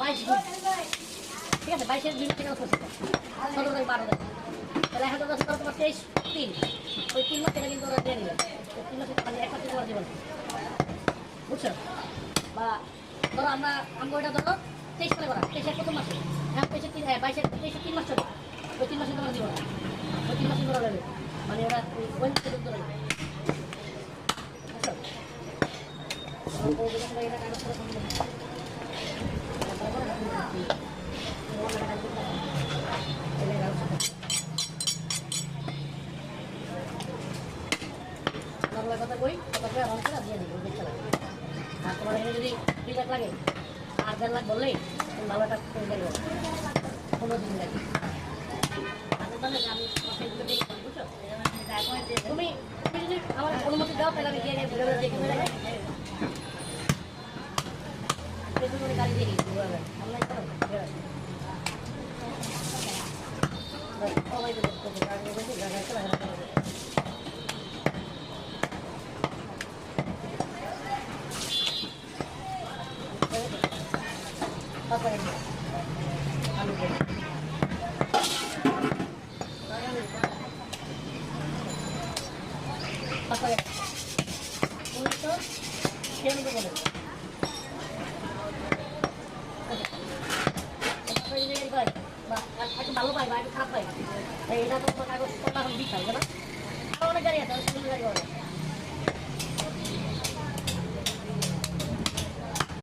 22 গুণ, ঠিক আছে 22 এর বিল থেকে করছে 17 থেকে 12 তাহলে এখন তো তোমার 23 3 ওই 3 মাস থেকে কিন্তু ওরা দিয়ে দিবে 3 মাসে মানে 1 মাস তোমার জীবন বুঝছো বা ধরো আমরা ওইটা ধরো 23 সালে করা 23 এর প্রথম মাসে এখন 22 এর 3 মাস চলে ওই 3 মাসে তোমার জীবন ওই 3 মাসে করা যাবে মানে ওরা ওই থেকে ধরে কথা কই কথা রং করে দিয়ে দিই দেখতে লাগে আর তোমার এখানে যদি 2 লাখ লাগে আর 1.5 লাখ বললেই তুমি ভালো একটা করে দেবো 15 দিন লাগে তুমি যদি আমার অনুমতি দাও তাহলে আমি গিয়ে দেখে গাড়ি দিয়ে দিচ্ছি অনলাইন করো সবাই ভালো পাই বা খারাপ পাই এটা তো কাগজ এখন বিষ হয় না অনেক গাড়ি আছে গাড়ি